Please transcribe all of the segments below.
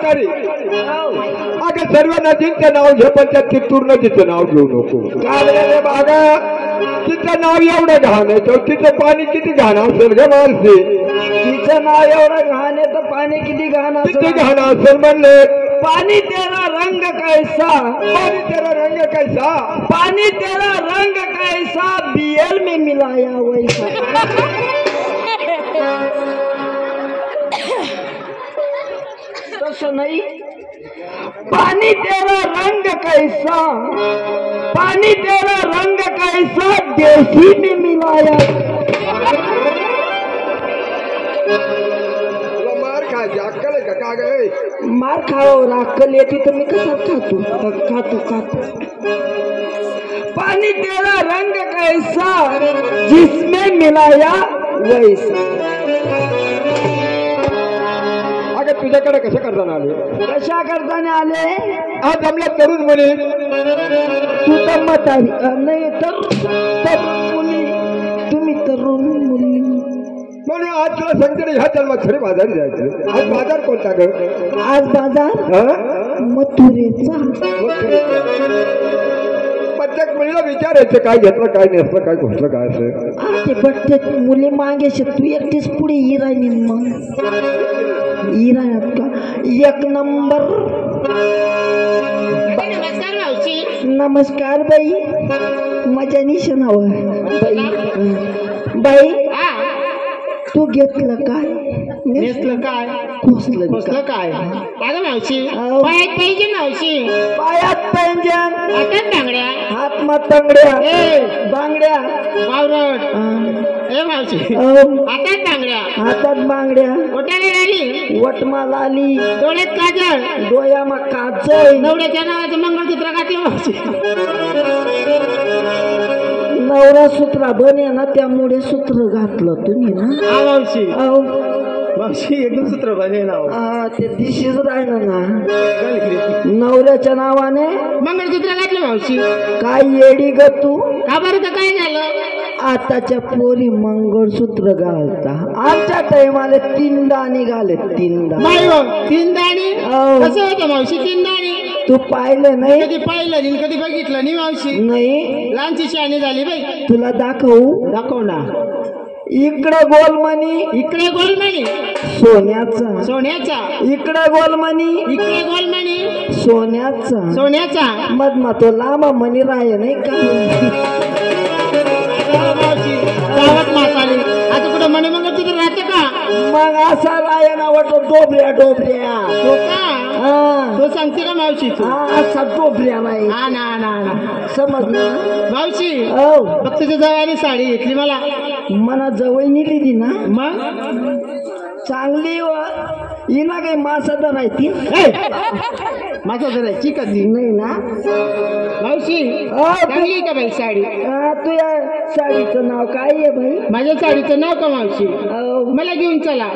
म्हातारी अगं सर्व नदींचं नाव घे पण त्या चित्तूर नदीचं नाव घेऊ नको. काय रे बागा तिचं नाव एवढं घाण आहे तर तिचं पाणी किती घाण असेल ग माणसे. तिचं नाव एवढं घाण आहे तर पाणी किती घाण किती घाण असेल म्हणले. पानी तेरा रंग कैसा, पानी तेरा रंग कैसा, पानी तेरा रंग कैसा, बीएल में मिलाया वैसा. तसं नाही. पानी तेरा रंग कैसा, पानी तेरा रंग कैसा, देसी में मिलाया. अक्कल आहे का ग. मार खाओ अक्कल येते तर मी कसं खातो. पानी तेरा रंग कैसा, जिसमें मिलाया वैसा. अगं तुझ्याकडे कशा करताना आले. आज जमला तरुण म्हणे तू तर म्हातारी नाही तर मुली. तुम्ही तरुण मुली म्हणून आज तुला सांगते ह्या जन्मात खरे बाजारी जायचं. आज बाजार कोणता ग. आज बाजार मथुरेचा. प्रत्येक मुलीला विचारायचं काय घेतलं काय नेसलं काय घोषलं काय असं. ते प्रत्येक मुली मागे तू एकटीच पुढे हिराणी. मग हिराण्यात का एक नंबर. नमस्कार बाई. मजा निशाणावर बाई. तू घेतलं काय नेसलं काय घोसलं काय अगं मावशी पायात पैंजन मावशी पायात पैंजन हातात बांगड्या हातमात तांगड्या बांगड्या वावरट ए मावशी हातात बांगड्या हातात बांगड्या ओट्याला राहिली वटमाला आली डोळ्यात काजळ डोळ्यामा काजळ नवऱ्याच्या नावाचं मंगळसूत्र घातलं मावशी नवरा सूत्र बने ना त्यामुळे सूत्र घातलं तुम्ही ना. मावशी मावशी एकदम सूत्र बने नाव ते दिशीच राहिलं ना. नवऱ्याच्या नावाने मंगळसूत्र घातलं मावशी. काय येडी ग तू. का बरं तर काय झालं. आताच्या पोरी मंगळसूत्र घालता. आमच्या टाइमाला 3 दाणे घाले 3 दाणे. 3 दाणे कसं होतं मावशी 3 दाणे. तू पाहिलं नाही. कधी पाहिलं नाही कधी बघितलं नाही मावशी. नाही लहानची शाणी झाली बाई. तुला दाखव ना. इकडे गोलमणी इकडे गोलमणी सोन्याचा इकडे गोलमणी सोन्याचा मधमा तो लांबा मणी राय नाही का. गावात मासाली आता कुठं म्हणे मग तिथे राहते का. मग असा राय ना वाटतो डोबऱ्या तो का तो सांगते का मावशी तू. असा डोबऱ्या नाही. ना समजलं मावशी. हो फक्त तुझ्या जवळनी साडी घेतली मला जवळ नेली ती ना. मग चांगली हिना काही मासा राहती माझा धरायची कधी नाही ना मावशी. चांगली का बाई साडी. तुझ्या साडीचं नाव काय आहे भाई. माझ्या साडीचं नाव का मावशी. मला घेऊन चला.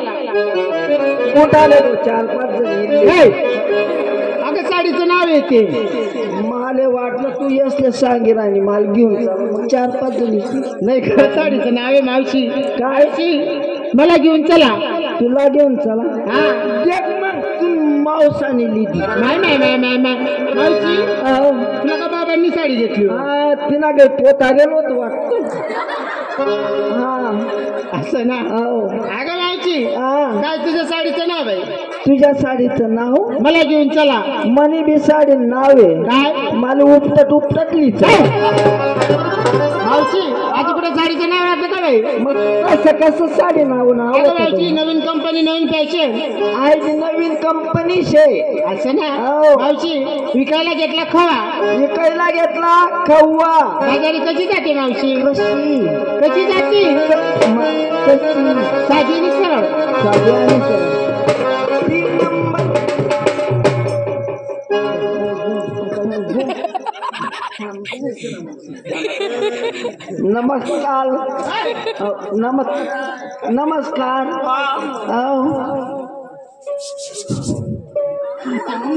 कुठाले 4-5 जण. अगं साडीचं नाव येते. मला वाटलं तू यसले सांगे राणी माल घेऊन 4-5 जणी नाही खरं साडीचं नाव आहे मावशी. काय मला घेऊन चला. तुला घेऊन चला. देख मग तू मावसाने लिहिली. नाही मावशी तुला का बाबांनी साडी घेतली. तिला काही पोता गेलो होतो वाटतं. असं ना. अगं मावशी काय तुझ्या साडीचं नाव आहे. तुझ्या साडीचं नाव मला घेऊन चला. मनी बी साडी नाव आहे काय. मला उपटत लिहिच. मावशी आज कुठे साडीचं नाव राहतं का बाई. मग कसं साडी नाव मावशी नवीन कंपनी नवीन फॅशन आज नवीन कंपनी शे. असं ना. मावशी विकायला घेतला खवा विकायला घेतला खवा. बाजारी कशी जाते मावशी. कशी जाते साधी आणि सरळ. नमस्कार.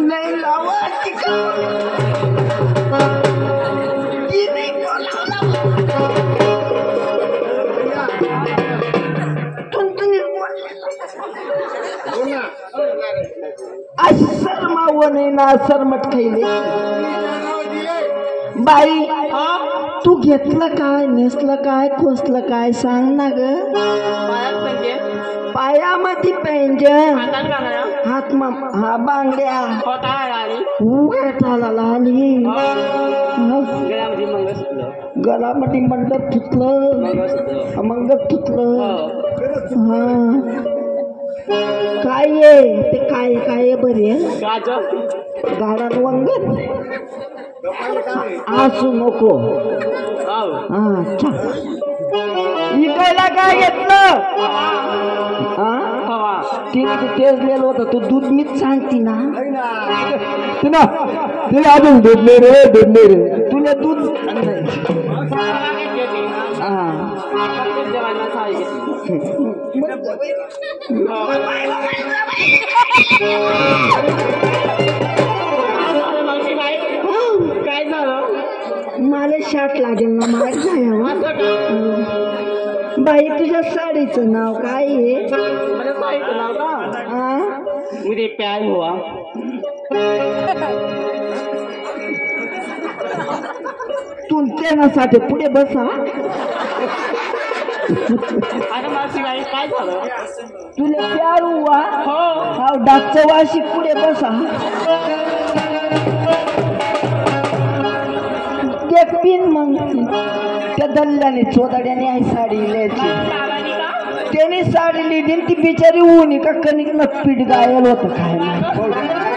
नाही लावायची का. नाही ना सरमट खाईले बाई तू घेतलं काय नेसलं काय खोसलं काय सांग ना ग पायामध्ये पैंजण हात हा बांगड्या उघायला आली गळामध्ये मंडप तुटलं मंगळ तुटलं हा काय आहे ते काय काय बरे गाडात वंगत असू नको इकायला काय घेतलं तिने तेच लिहिलं होतं तू दूध मीच सांगती ना तिला अजून दूध नाही रे तुला दूध काय झालं मला शाट लागेल ना मला जायला बाई तुझ्या साडीचं नाव काय आहे मुझे प्यार हुआ तुलतेनासाठी पुढे बसा काय झालं तुला प्यार हुआ हा डाकचं वाशी पुढे बसा पिन मग त्या दल्ल्याने चोदाड्याने आहे साडी लिहायची त्याने साडी लिहिली ती बिचारी ऊन का कणिक पीठ गायल होतं खायला